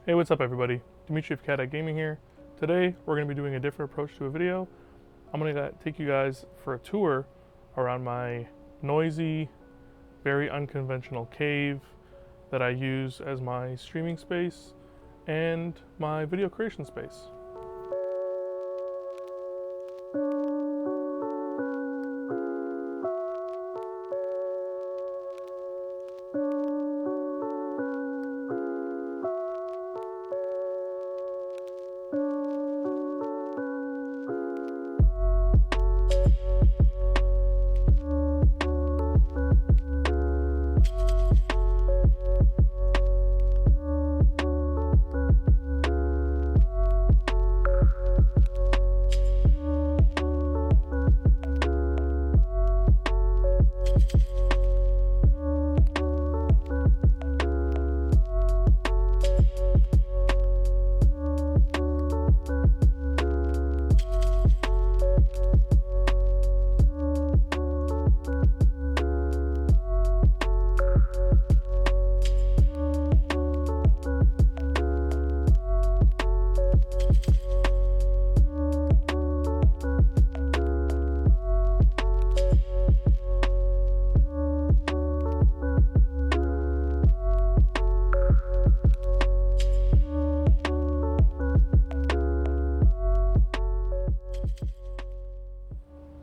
Hey, what's up everybody? Dimitri of Caddac Gaming here. Today we're going to be doing a different approach to a video. I'm going to take you guys for a tour around my noisy, very unconventional cave that I use as my streaming space and my video creation space.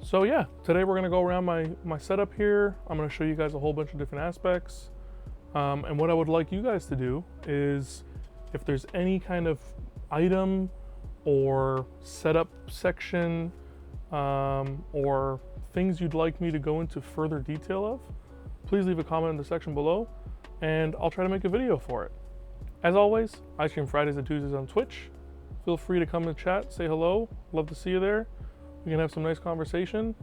So yeah, today we're going to go around my setup here. I'm going to show you guys a whole bunch of different aspects. And what I would like you guys to do is, if there's any kind of item or setup section or things you'd like me to go into further detail of, please leave a comment in the section below and I'll try to make a video for it. As always, I stream Fridays and Tuesdays on Twitch. Feel free to come and chat, say hello. Love to see you there. We can have some nice conversation.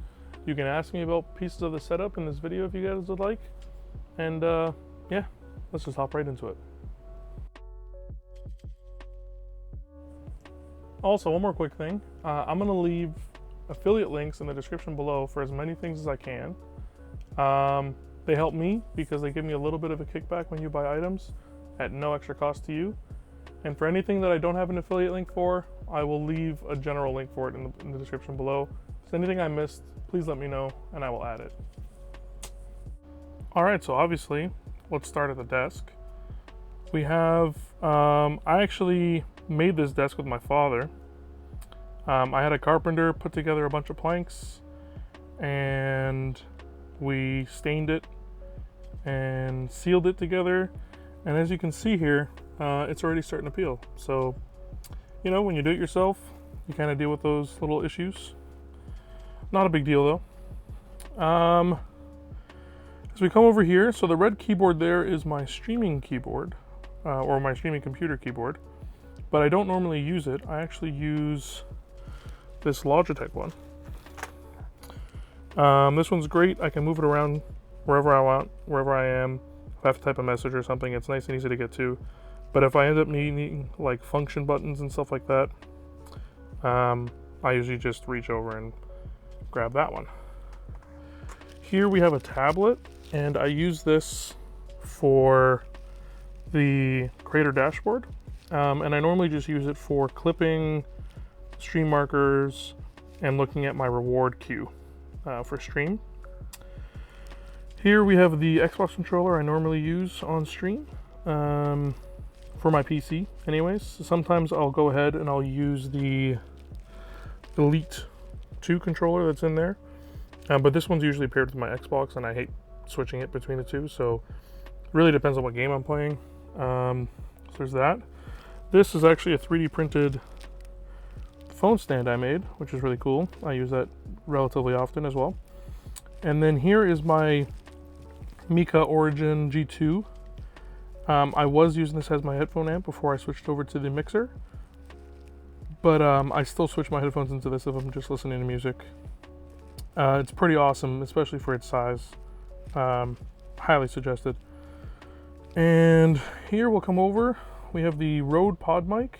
You can ask me about pieces of the setup in this video if you guys would like. And yeah, let's just hop right into it. Also, one more quick thing. I'm gonna leave affiliate links in the description below for as many things as I can. They help me because they give me a little bit of a kickback when you buy items at no extra cost to you. And for anything that I don't have an affiliate link for, I will leave a general link for it in the description below. If there's anything I missed, please let me know and I will add it. All right, so obviously, let's start at the desk. We have, I actually made this desk with my father. I had a carpenter put together a bunch of planks and we stained it and sealed it together. And as you can see here, it's already starting to peel. So, you know, when you do it yourself, you kind of deal with those little issues. Not a big deal though. As we come over here, so the red keyboard there is my streaming keyboard, or my streaming computer keyboard, but I don't normally use it. I actually use this Logitech one. This one's great. I can move it around wherever I want, wherever I am. If I have to type a message or something, it's nice and easy to get to. But if I end up needing like function buttons and stuff like that, I usually just reach over and grab that one. Here we have a tablet, and I use this for the creator dashboard. And I normally just use it for clipping, stream markers, and looking at my reward queue for stream. Here we have the Xbox controller I normally use on stream for my PC anyways. Sometimes I'll go ahead and I'll use the Elite 2 controller that's in there. But this one's usually paired with my Xbox and I hate switching it between the two. So it really depends on what game I'm playing. So there's that. This is actually a 3D printed phone stand I made, which is really cool. I use that relatively often as well. And then here is my Mika Origin G2. I was using this as my headphone amp before I switched over to the mixer, but I still switch my headphones into this if I'm just listening to music. It's pretty awesome, especially for its size. Highly suggested. And here we'll come over. We have the Rode Pod mic.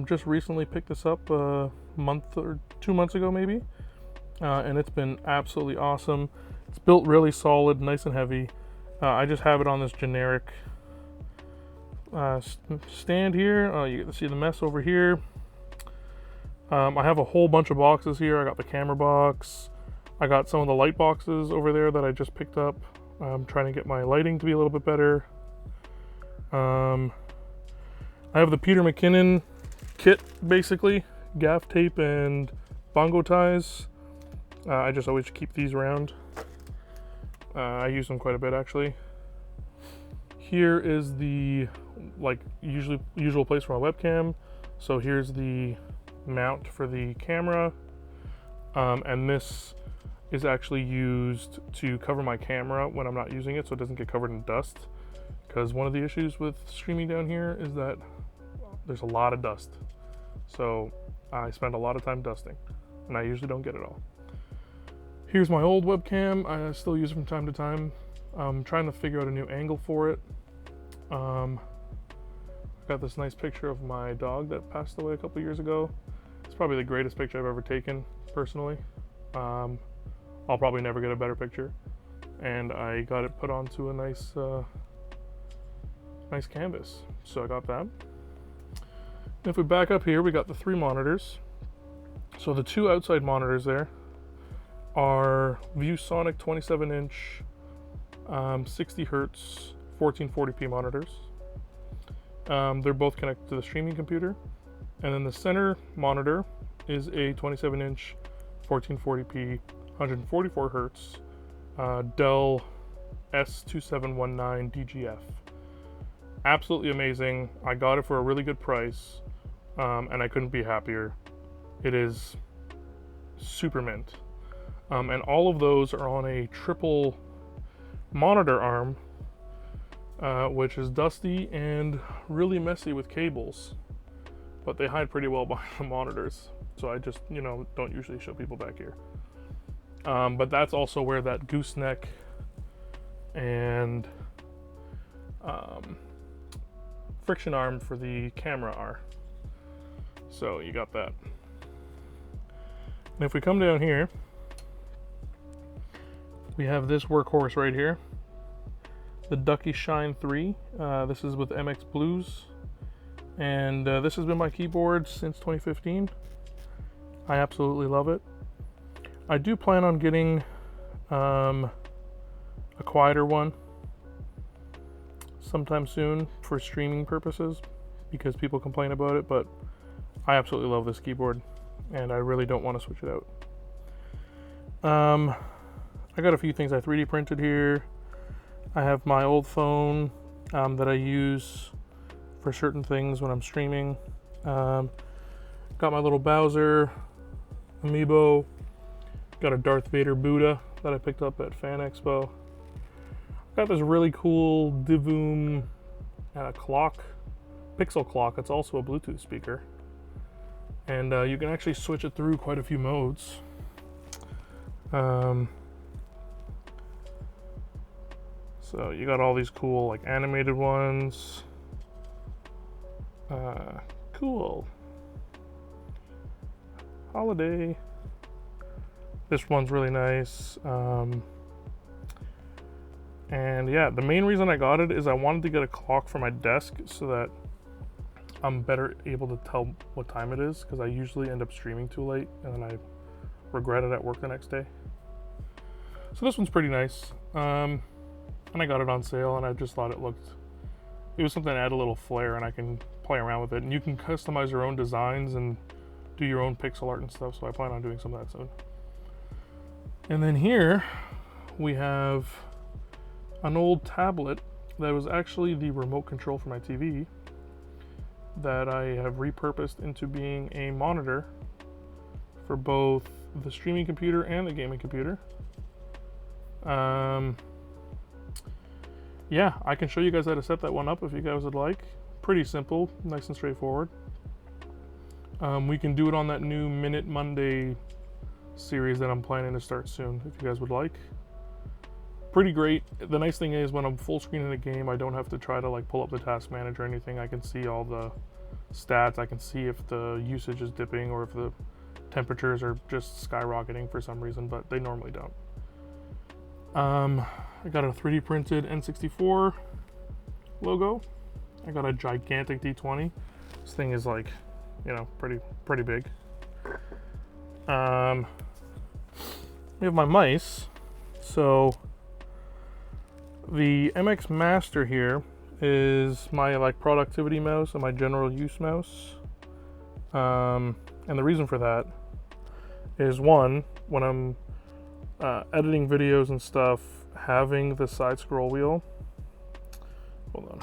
Just recently picked this up a month or 2 months ago maybe. And it's been absolutely awesome. It's built really solid, nice and heavy. I just have it on this generic stand here. You get to see the mess over here. I have a whole bunch of boxes here. I got the camera box. I got some of the light boxes over there that I just picked up. I'm trying to get my lighting to be a little bit better. I have the Peter McKinnon kit, basically. Gaff tape and bongo ties. I just always keep these around. I use them quite a bit, actually. Here is the usual place for my webcam. So here's the mount for the camera, and this is actually used to cover my camera when I'm not using it, so it doesn't get covered in dust. Because one of the issues with streaming down here is that there's a lot of dust. So I spend a lot of time dusting, and I usually don't get it all. Here's my old webcam. I still use it from time to time. I'm trying to figure out a new angle for it. Got this nice picture of my dog that passed away a couple years ago. It's probably the greatest picture I've ever taken, personally. I'll probably never get a better picture. And I got it put onto a nice canvas. So I got that. And if we back up here, we got the 3 monitors. So the 2 outside monitors there are ViewSonic 27-inch, 60 hertz, 1440p monitors. They're both connected to the streaming computer. And then the center monitor is a 27-inch, 1440p, 144 hertz Dell S2719 DGF. Absolutely amazing. I got it for a really good price, and I couldn't be happier. It is super mint. And all of those are on a triple monitor arm, which is dusty and really messy with cables, but they hide pretty well behind the monitors. So I just, don't usually show people back here. But that's also where that gooseneck and friction arm for the camera are. So you got that. And if we come down here, we have this workhorse right here, the Ducky Shine 3. This is with MX Blues, and this has been my keyboard since 2015. I absolutely love it. I do plan on getting a quieter one sometime soon for streaming purposes, because people complain about it, but I absolutely love this keyboard and I really don't want to switch it out. I got a few things I 3D printed here. I have my old phone that I use for certain things when I'm streaming. Got my little Bowser amiibo. Got a Darth Vader Buddha that I picked up at Fan Expo. Got this really cool Divoom clock, Pixel clock. It's also a Bluetooth speaker, and you can actually switch it through quite a few modes. So you got all these cool like animated ones. Cool. Holiday. This one's really nice. And yeah, the main reason I got it is I wanted to get a clock for my desk so that I'm better able to tell what time it is, because I usually end up streaming too late and then I regret it at work the next day. So this one's pretty nice. And I got it on sale, and I just thought it was something to add a little flair, and I can play around with it. And you can customize your own designs and do your own pixel art and stuff, so I plan on doing some of that soon. And then here we have an old tablet that was actually the remote control for my TV that I have repurposed into being a monitor for both the streaming computer and the gaming computer. Yeah, I can show you guys how to set that one up if you guys would like. Pretty simple, nice and straightforward. We can do it on that new Minute Monday series that I'm planning to start soon, if you guys would like. Pretty great. The nice thing is when I'm full screen in a game, I don't have to try to like pull up the task manager or anything. I can see all the stats. I can see if the usage is dipping or if the temperatures are just skyrocketing for some reason, but they normally don't. I got a 3D printed N64 logo I got a gigantic D20. This thing is like, you know, pretty big. We have my mice. So the MX Master here is my like productivity mouse and my general use mouse. And the reason for that is, one, when I'm editing videos and stuff, having the side scroll wheel, hold on,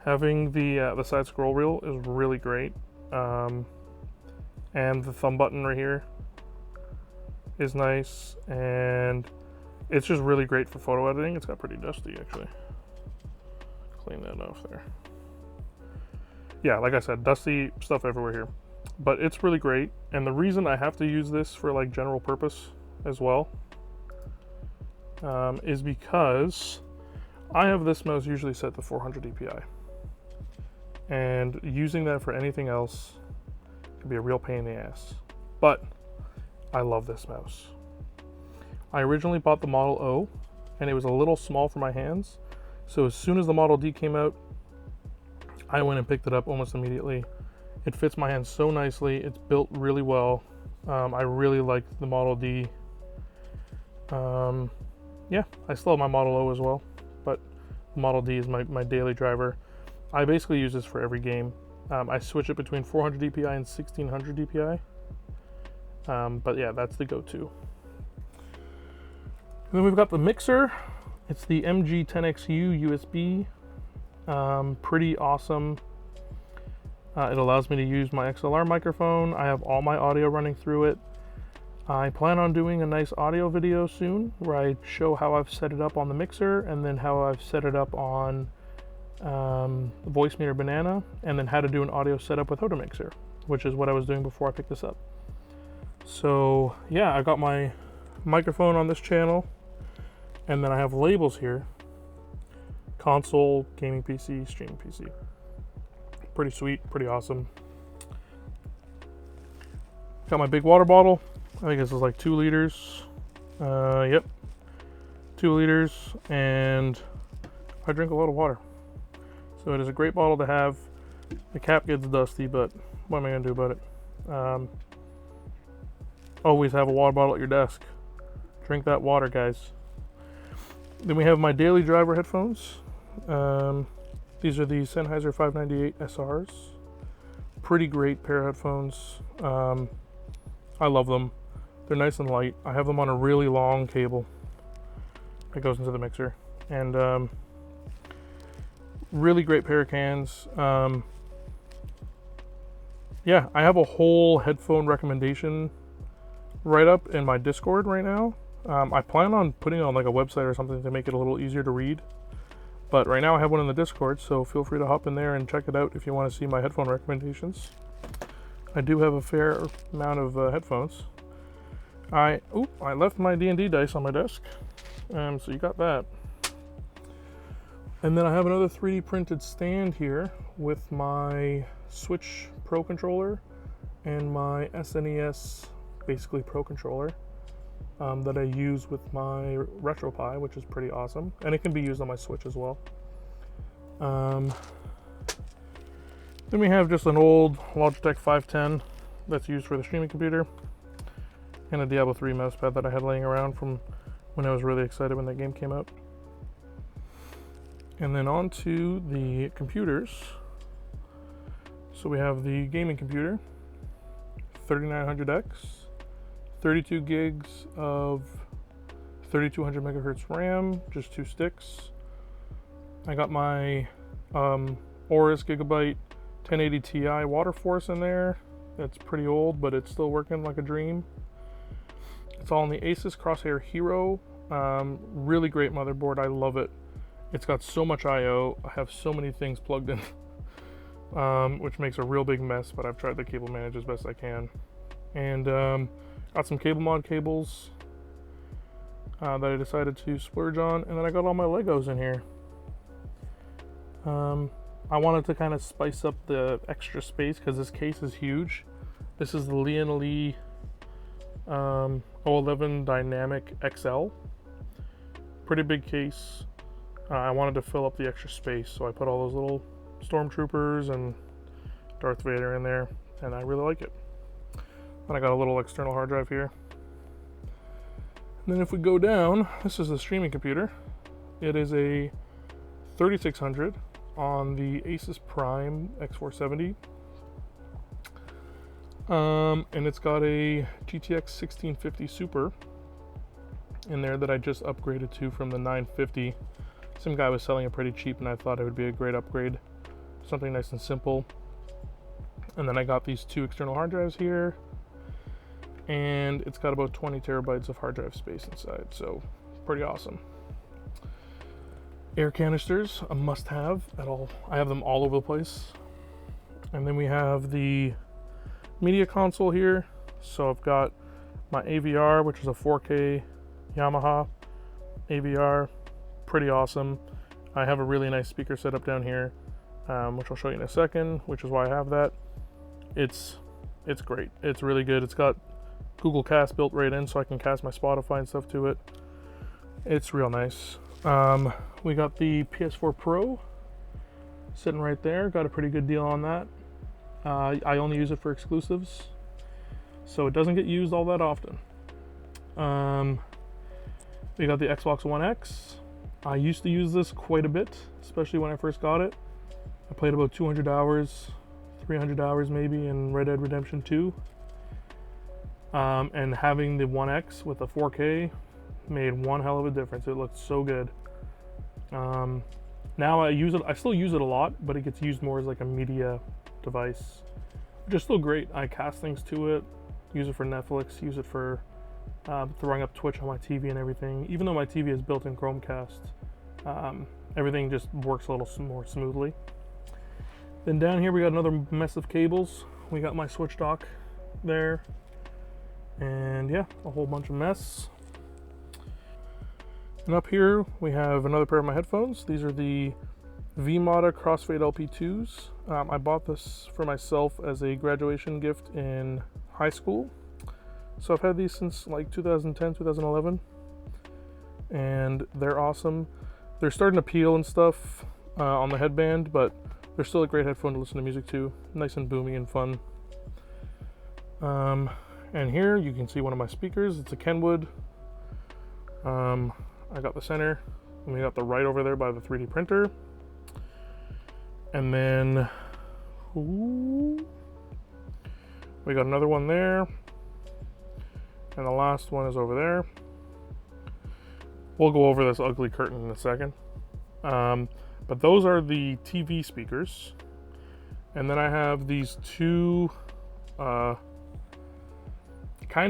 having the side scroll wheel is really great, and the thumb button right here is nice, and it's just really great for photo editing. It's got pretty dusty actually. Clean that off there. Yeah, like I said, dusty stuff everywhere here, but it's really great. And the reason I have to use this for like general purpose as well is because I have this mouse usually set to 400 DPI, and using that for anything else can be a real pain in the ass. But I love this mouse. I originally bought the Model O, and it was a little small for my hands. So as soon as the Model D came out, I went and picked it up almost immediately. It fits my hands so nicely. It's built really well. I really like the Model D. Yeah, I still have my Model O as well, but the Model D is my daily driver. I basically use this for every game. I switch it between 400 DPI and 1600 DPI. But yeah, that's the go-to. And then we've got the mixer. It's the MG10XU USB. Pretty awesome. It allows me to use my XLR microphone. I have all my audio running through it. I plan on doing a nice audio video soon where I show how I've set it up on the mixer, and then how I've set it up on Voicemeeter Banana, and then how to do an audio setup without a mixer, which is what I was doing before I picked this up. So yeah, I got my microphone on this channel, and then I have labels here: console, gaming PC, streaming PC. Pretty sweet, pretty awesome. Got my big water bottle. I think this is like 2 liters. Yep, 2 liters, and I drink a lot of water. So it is a great bottle to have. The cap gets dusty, but what am I gonna do about it? Always have a water bottle at your desk. Drink that water, guys. Then we have my daily driver headphones. These are the Sennheiser 598 SRs. Pretty great pair of headphones. I love them. They're nice and light. I have them on a really long cable that goes into the mixer. And really great pair of cans. Yeah, I have a whole headphone recommendation write-up in my Discord right now. I plan on putting it on like a website or something to make it a little easier to read. But right now I have one in the Discord, so feel free to hop in there and check it out if you want to see my headphone recommendations. I do have a fair amount of headphones. I left my D&D dice on my desk, so you got that. And then I have another 3D printed stand here with my Switch Pro controller and my SNES, basically Pro controller, that I use with my RetroPie, which is pretty awesome. And it can be used on my Switch as well. Then we have just an old Logitech 510 that's used for the streaming computer, and a Diablo 3 mousepad that I had laying around from when I was really excited when that game came out. And then on to the computers. So we have the gaming computer, 3900X, 32 gigs of 3200 megahertz RAM, just 2 sticks. I got my Aorus Gigabyte 1080 Ti Waterforce in there. It's pretty old, but it's still working like a dream. It's all in the Asus Crosshair Hero. Really great motherboard. I love it. It's got so much I/O. I have so many things plugged in, which makes a real big mess, but I've tried to cable manage as best I can. And got some cable mod cables that I decided to splurge on, and then I got all my Legos in here. I wanted to kind of spice up the extra space because this case is huge. This is the Lian Li 011 Dynamic XL. Pretty big case. I wanted to fill up the extra space, so I put all those little stormtroopers and Darth Vader in there, and I really like it. And I got a little external hard drive here. And then if we go down, this is the streaming computer. It is a 3600 on the Asus Prime X470. And it's got a GTX 1650 Super in there that I just upgraded to from the 950. Some guy was selling it pretty cheap, and I thought it would be a great upgrade. Something nice and simple. And then I got these two external hard drives here, and it's got about 20 terabytes of hard drive space inside, so pretty awesome. Air canisters, a must-have at all. I have them all over the place. And then we have the media console here. So I've got my AVR, which is a 4K Yamaha AVR, pretty awesome. I have a really nice speaker setup down here, which I'll show you in a second, which is why I have that. It's great. It's really good. It's got Google Cast built right in, so I can cast my Spotify and stuff to it. It's real nice. We got the PS4 Pro sitting right there. Got a pretty good deal on that. I only use it for exclusives, so it doesn't get used all that often. We got the Xbox One X. I used to use this quite a bit, especially when I first got it. I played about 200 hours, 300 hours maybe in Red Dead Redemption 2. And having the One X with the 4K made one hell of a difference. It looked so good. Now I still use it a lot, but it gets used more as like a media device, which is still great. I cast things to it, use it for Netflix, use it for throwing up Twitch on my TV and everything. Even though my TV is built in Chromecast, everything just works a little more smoothly. Then down here we got another mess of cables. We got my switch dock there, and yeah, a whole bunch of mess. And up here we have another pair of my headphones. These are the V-Moda Crossfade LP2s. I bought this for myself as a graduation gift in high school. So I've had these since like 2010, 2011. And they're awesome. They're starting to peel and stuff on the headband, but they're still a great headphone to listen to music to. Nice and boomy and fun. And here you can see one of my speakers. It's a Kenwood. I got the center, and we got the right over there by the 3D printer. And then we got another one there. And the last one is over there. We'll go over this ugly curtain in a second. But those are the TV speakers. And then I have these two kind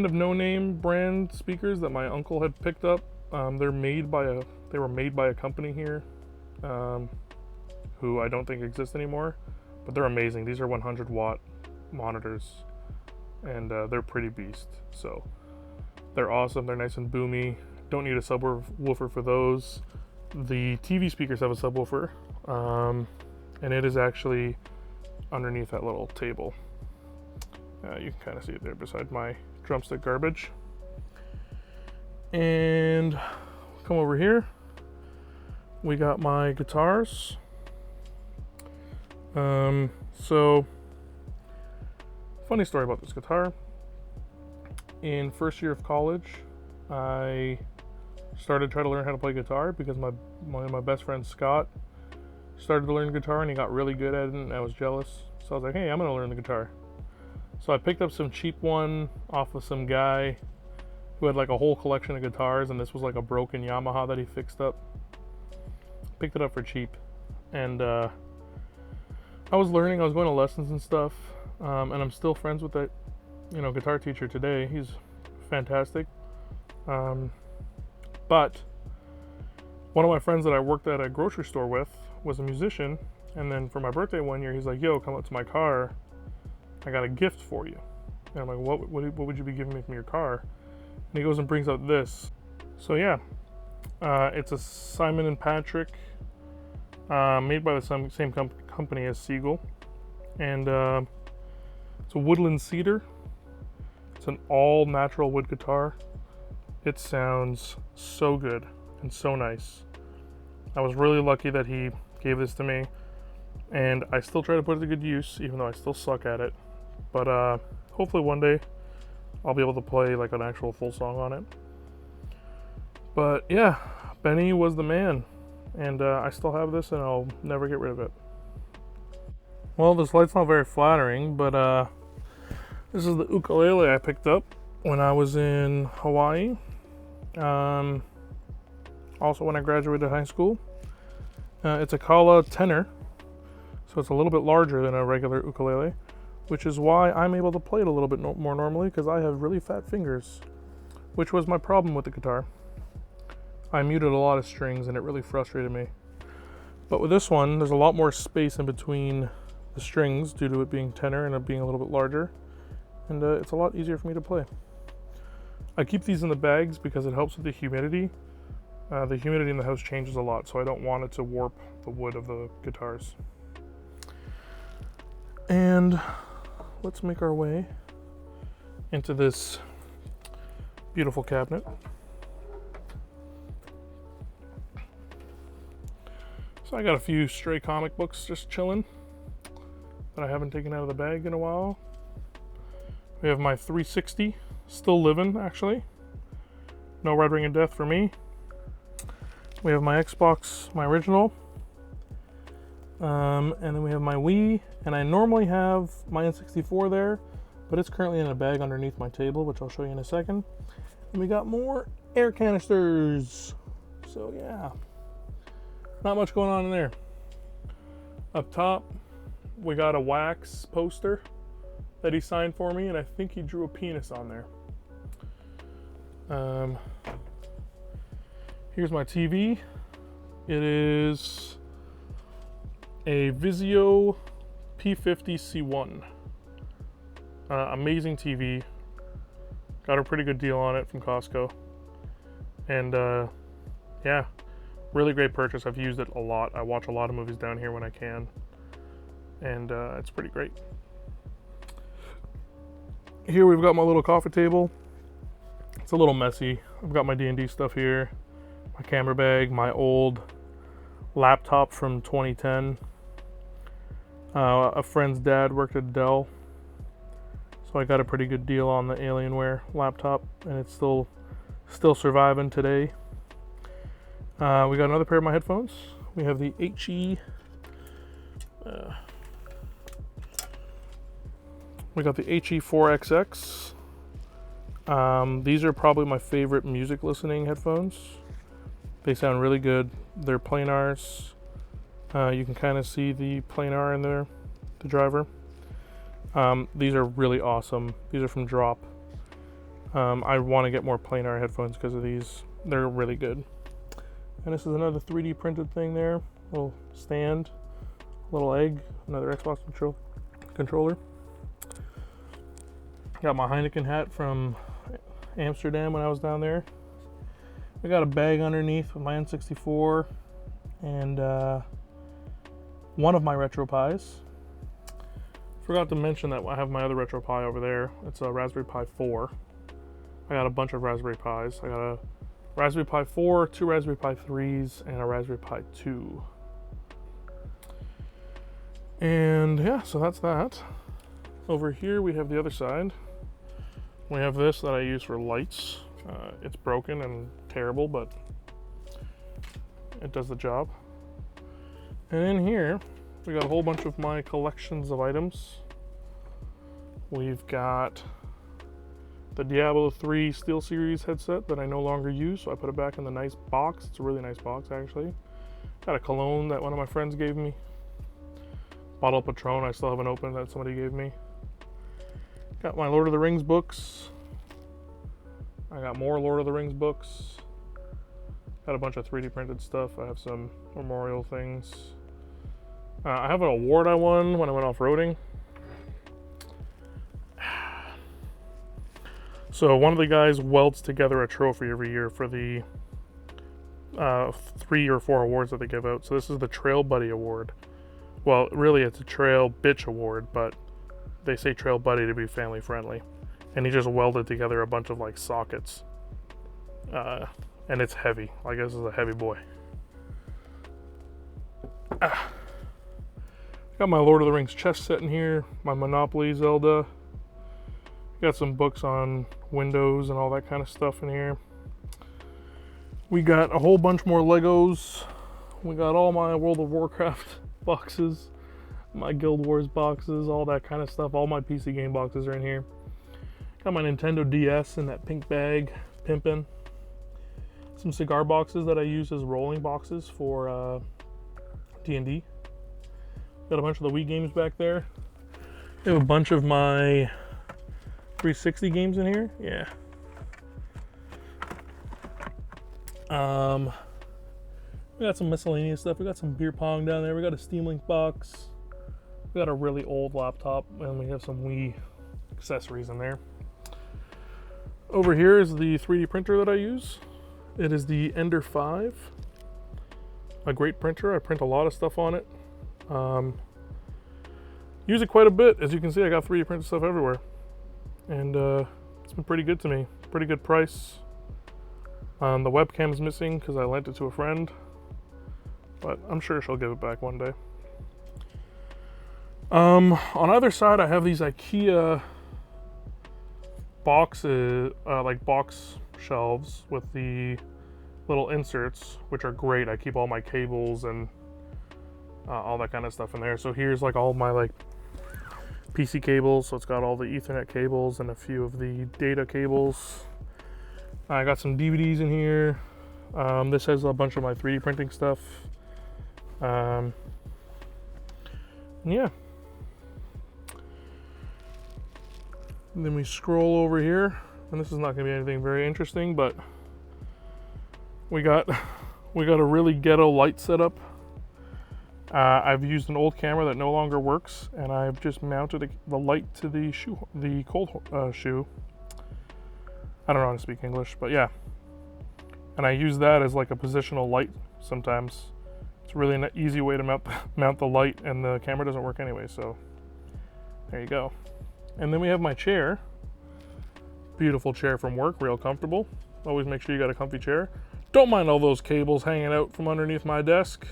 of no-name brand speakers that my uncle had picked up. They were made by a company here, who I don't think exists anymore, but they're amazing. These are 100 watt monitors, and they're pretty beast. So they're awesome. They're nice and boomy. Don't need a subwoofer for those. The TV speakers have a subwoofer, and it is actually underneath that little table. You can kind of see it there beside my drumstick garbage. And come over here. We got my guitars. So funny story about this guitar. In first year of college, I started trying to learn how to play guitar because one of my best friends, Scott, started to learn guitar and he got really good at it, and I was jealous. So I was like, hey, I'm gonna learn the guitar. So I picked up some cheap one off of some guy who had like a whole collection of guitars, and this was like a broken Yamaha that he fixed up. Picked it up for cheap, and I was learning. I was going to lessons and stuff, and I'm still friends with that, guitar teacher today. He's fantastic. But one of my friends that I worked at a grocery store with was a musician, and then for my birthday one year, he's like, "Yo, come up to my car. I got a gift for you." And I'm like, "What would you be giving me from your car?" And he goes and brings out this. So yeah, it's a Simon & Patrick, made by the same company as Siegel, and it's a woodland cedar. It's an all natural wood guitar. It sounds so good and so nice. I was really lucky that he gave this to me, and I still try to put it to good use, even though I still suck at it. But hopefully one day I'll be able to play like an actual full song on it. But yeah, Benny was the man, and I still have this, and I'll never get rid of it. Well, this light's not very flattering, but this is the ukulele I picked up when I was in Hawaii. Also when I graduated high school. It's a Kala tenor, so it's a little bit larger than a regular ukulele, which is why I'm able to play it a little bit more normally, because I have really fat fingers, which was my problem with the guitar. I muted a lot of strings and it really frustrated me. But with this one, there's a lot more space in between the strings due to it being tenor and it being a little bit larger, and it's a lot easier for me to play. I keep these in the bags because it helps with the humidity. The humidity in the house changes a lot, so I don't want it to warp the wood of the guitars. And let's make our way into this beautiful cabinet. So I got a few stray comic books just chilling that I haven't taken out of the bag in a while. We have my 360, still living actually. No Red Ring of Death for me. We have my Xbox, my original. And then we have my Wii, and I normally have my N64 there, but it's currently in a bag underneath my table, which I'll show you in a second. And we got more air canisters. So yeah, not much going on in there. Up top, we got a wax poster that he signed for me, and I think he drew a penis on there. Here's my TV. It is a Vizio P50 C1. Amazing TV. Got a pretty good deal on it from Costco. And yeah, really great purchase. I've used it a lot. I watch a lot of movies down here when I can. And it's pretty great. Here we've got my little coffee table. It's a little messy. I've got my D&D stuff here. My camera bag, my old laptop from 2010. A friend's dad worked at Dell, so I got a pretty good deal on the Alienware laptop, and it's still surviving today. We got another pair of my headphones. We have the we got the HE4XX. These are probably my favorite music listening headphones. They sound really good. They're planars. You can kind of see the planar in there, the driver. These are really awesome. These are from Drop. I want to get more planar headphones because of these. They're really good. And this is another 3D printed thing there. Little stand, little egg, another Xbox controller. Got my Heineken hat from Amsterdam when I was down there. I got a bag underneath with my N64 and one of my RetroPies. Forgot to mention that I have my other RetroPie over there. It's a Raspberry Pi 4. I got a bunch of Raspberry Pis. I got a Raspberry Pi 4, 2 Raspberry Pi 3s, and a Raspberry Pi 2. And yeah, so that's that. Over here we have the other side. We have this that I use for lights. It's broken and terrible, but it does the job. And in here, we got a whole bunch of my collections of items. We've got the Diablo 3 SteelSeries headset that I no longer use, so I put it back in the nice box. It's a really nice box, actually. Got a cologne that one of my friends gave me. Bottle of Patron I still haven't opened that somebody gave me. Got my Lord of the Rings books. I got more Lord of the Rings books. Got a bunch of 3D printed stuff. I have some memorial things. I have an award I won when I went off-roading. So one of the guys welds together a trophy every year for the 3 or 4 awards that they give out. So this is the Trail Buddy Award. Well, really it's a Trail Bitch Award, but they say Trail Buddy to be family friendly. And he just welded together a bunch of like sockets. And it's heavy. I guess it's a heavy boy. Got my Lord of the Rings chess set in here, my Monopoly Zelda. Got some books on Windows and all that kind of stuff in here. We got a whole bunch more Legos. We got all my World of Warcraft boxes, my Guild Wars boxes, all that kind of stuff. All my PC game boxes are in here. Got my Nintendo DS in that pink bag, pimpin'. Some cigar boxes that I use as rolling boxes for D&D. Got a bunch of the Wii games back there. We have a bunch of my 360 games in here. Yeah. We got some miscellaneous stuff. We got some beer pong down there. We got a Steam Link box. We got a really old laptop, and we have some Wii accessories in there. Over here is the 3D printer that I use. It is the Ender 5. A great printer. I print a lot of stuff on it. Use it quite a bit. As you can see, I got 3D printed stuff everywhere. And it's been pretty good to me. Pretty good price. The webcam is missing because I lent it to a friend. But I'm sure she'll give it back one day. On either side, I have these IKEA boxes, like box shelves with the little inserts, which are great. I keep all my cables and all that kind of stuff in there. So here's like all my like PC cables. So it's got all the Ethernet cables and a few of the data cables. I got some DVDs in here. This has a bunch of my 3D printing stuff. Yeah. And then we scroll over here, and this is not going to be anything very interesting, but we got a really ghetto light setup. I've used an old camera that no longer works, and I've just mounted the light to the cold shoe. I don't know how to speak English, but yeah. And I use that as like a positional light sometimes. It's really an easy way to mount the light, and the camera doesn't work anyway, so there you go. And then we have my chair. Beautiful chair from work, real comfortable. Always make sure you got a comfy chair. Don't mind all those cables hanging out from underneath my desk.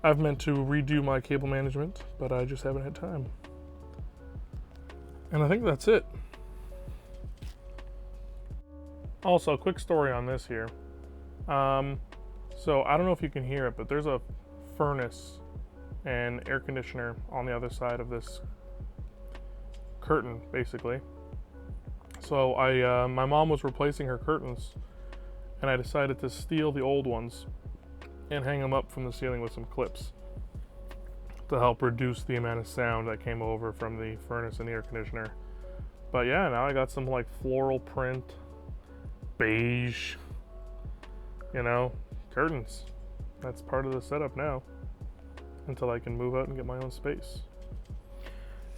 I've meant to redo my cable management, but I just haven't had time. And I think that's it. Also, quick story on this here. So I don't know if you can hear it, but there's a furnace and air conditioner on the other side of this curtain, basically. So my mom was replacing her curtains, and I decided to steal the old ones and hang them up from the ceiling with some clips to help reduce the amount of sound that came over from the furnace and the air conditioner. But yeah, now I got some like floral print, beige, curtains. That's part of the setup now until I can move out and get my own space.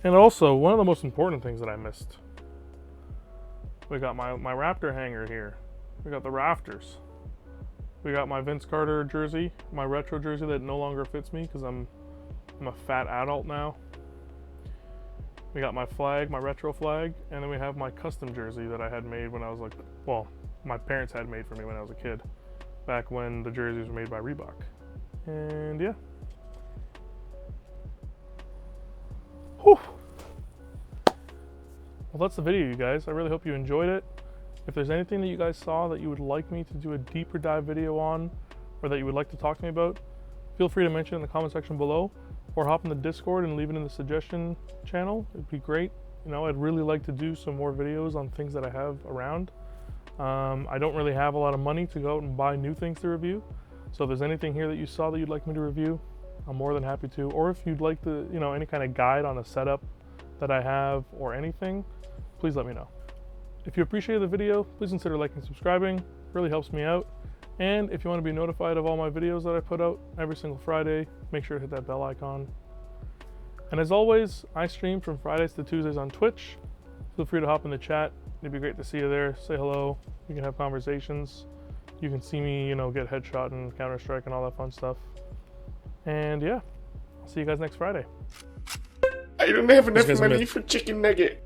And also, one of the most important things that I missed, we got my Raptor hanger here. We got the rafters. We got my Vince Carter jersey, my retro jersey that no longer fits me because I'm a fat adult now. We got my flag, my retro flag, and then we have my custom jersey that I had made when I was my parents had made for me when I was a kid, back when the jerseys were made by Reebok. And yeah. Whew. Well, that's the video, you guys. I really hope you enjoyed it. If there's anything that you guys saw that you would like me to do a deeper dive video on, or that you would like to talk to me about, feel free to mention it in the comment section below, or hop in the Discord and leave it in the suggestion channel. It'd be great. I'd really like to do some more videos on things that I have around. I don't really have a lot of money to go out and buy new things to review. So if there's anything here that you saw that you'd like me to review, I'm more than happy to. Or if you'd like to, any kind of guide on a setup that I have or anything, please let me know. If you appreciated the video, please consider liking and subscribing. It really helps me out. And if you want to be notified of all my videos that I put out every single Friday, make sure to hit that bell icon. And as always, I stream from Fridays to Tuesdays on Twitch. Feel free to hop in the chat. It'd be great to see you there. Say hello. We can have conversations. You can see me, get headshot and Counter-Strike and all that fun stuff. And yeah, I'll see you guys next Friday. I don't have enough money for chicken nugget.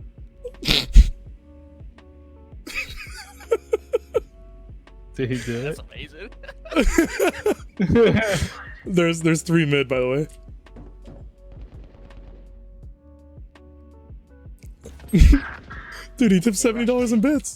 Did he do it? That's amazing. There's 3 mid, by the way. Dude, he tipped $70 in bits.